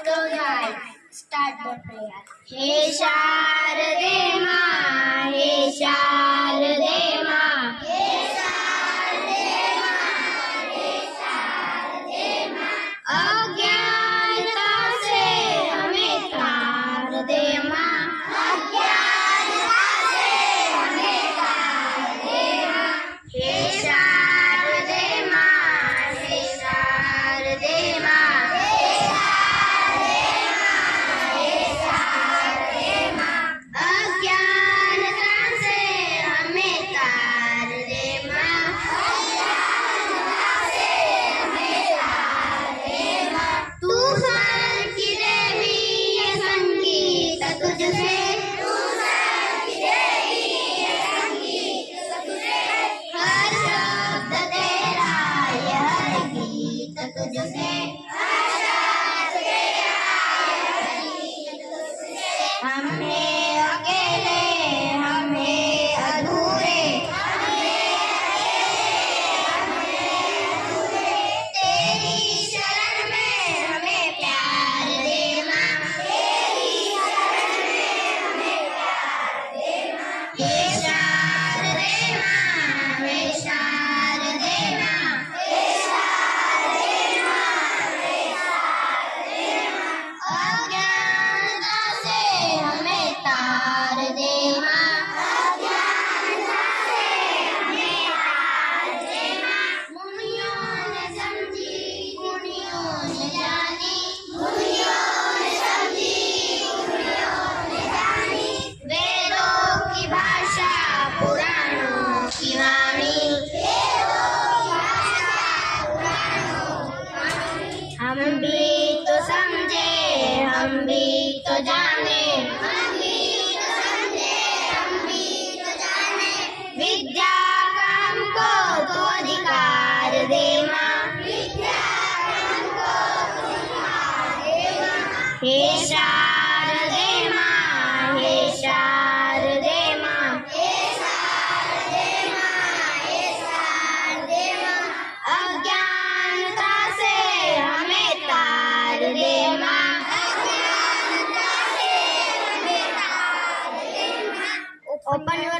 Close your eyes. Start the prayer. हे शारदे माँ, हे शारदे माँ, हे शारदे माँ, हे शारदे माँ, अज्ञानता से हमें तार दे माँ, अज्ञानता से हमें तार दे माँ, हे शारदे माँ, हे शारदे माँ, अज्ञानता से हमें तार दे माँ, अज्ञानता से हमें तार दे माँ। तूफान की देवी ये संगीत तुझसे, तूफान की देवी ये संगीत तुझसे, हर शब्द तेरा ये हर गीत तुझसे, हर शब्द तेरा ये हर गीत तुझसे। हमें अकेले, हमें अधूरे, तेरी शरण में हमें प्यार दे माँ, तेरी शरण में हमें प्यार दे माँ। हे शारदे माँ, हे शारदे माँ, हे शारदे माँ, हे शारदे माँ, अज्ञानता से हमें तार दे माँ, अज्ञानता से हमें तार दे माँ। मुनियों ने समझी, मुनियों ने जानी, मुनियों ने समझी, मुनियों ने जानी, वेदों की भाषा पुराणों की वाणी, वेदों की भाषा पुराणों की वाणी। हम भी तो समझे, हम भी तो जाने,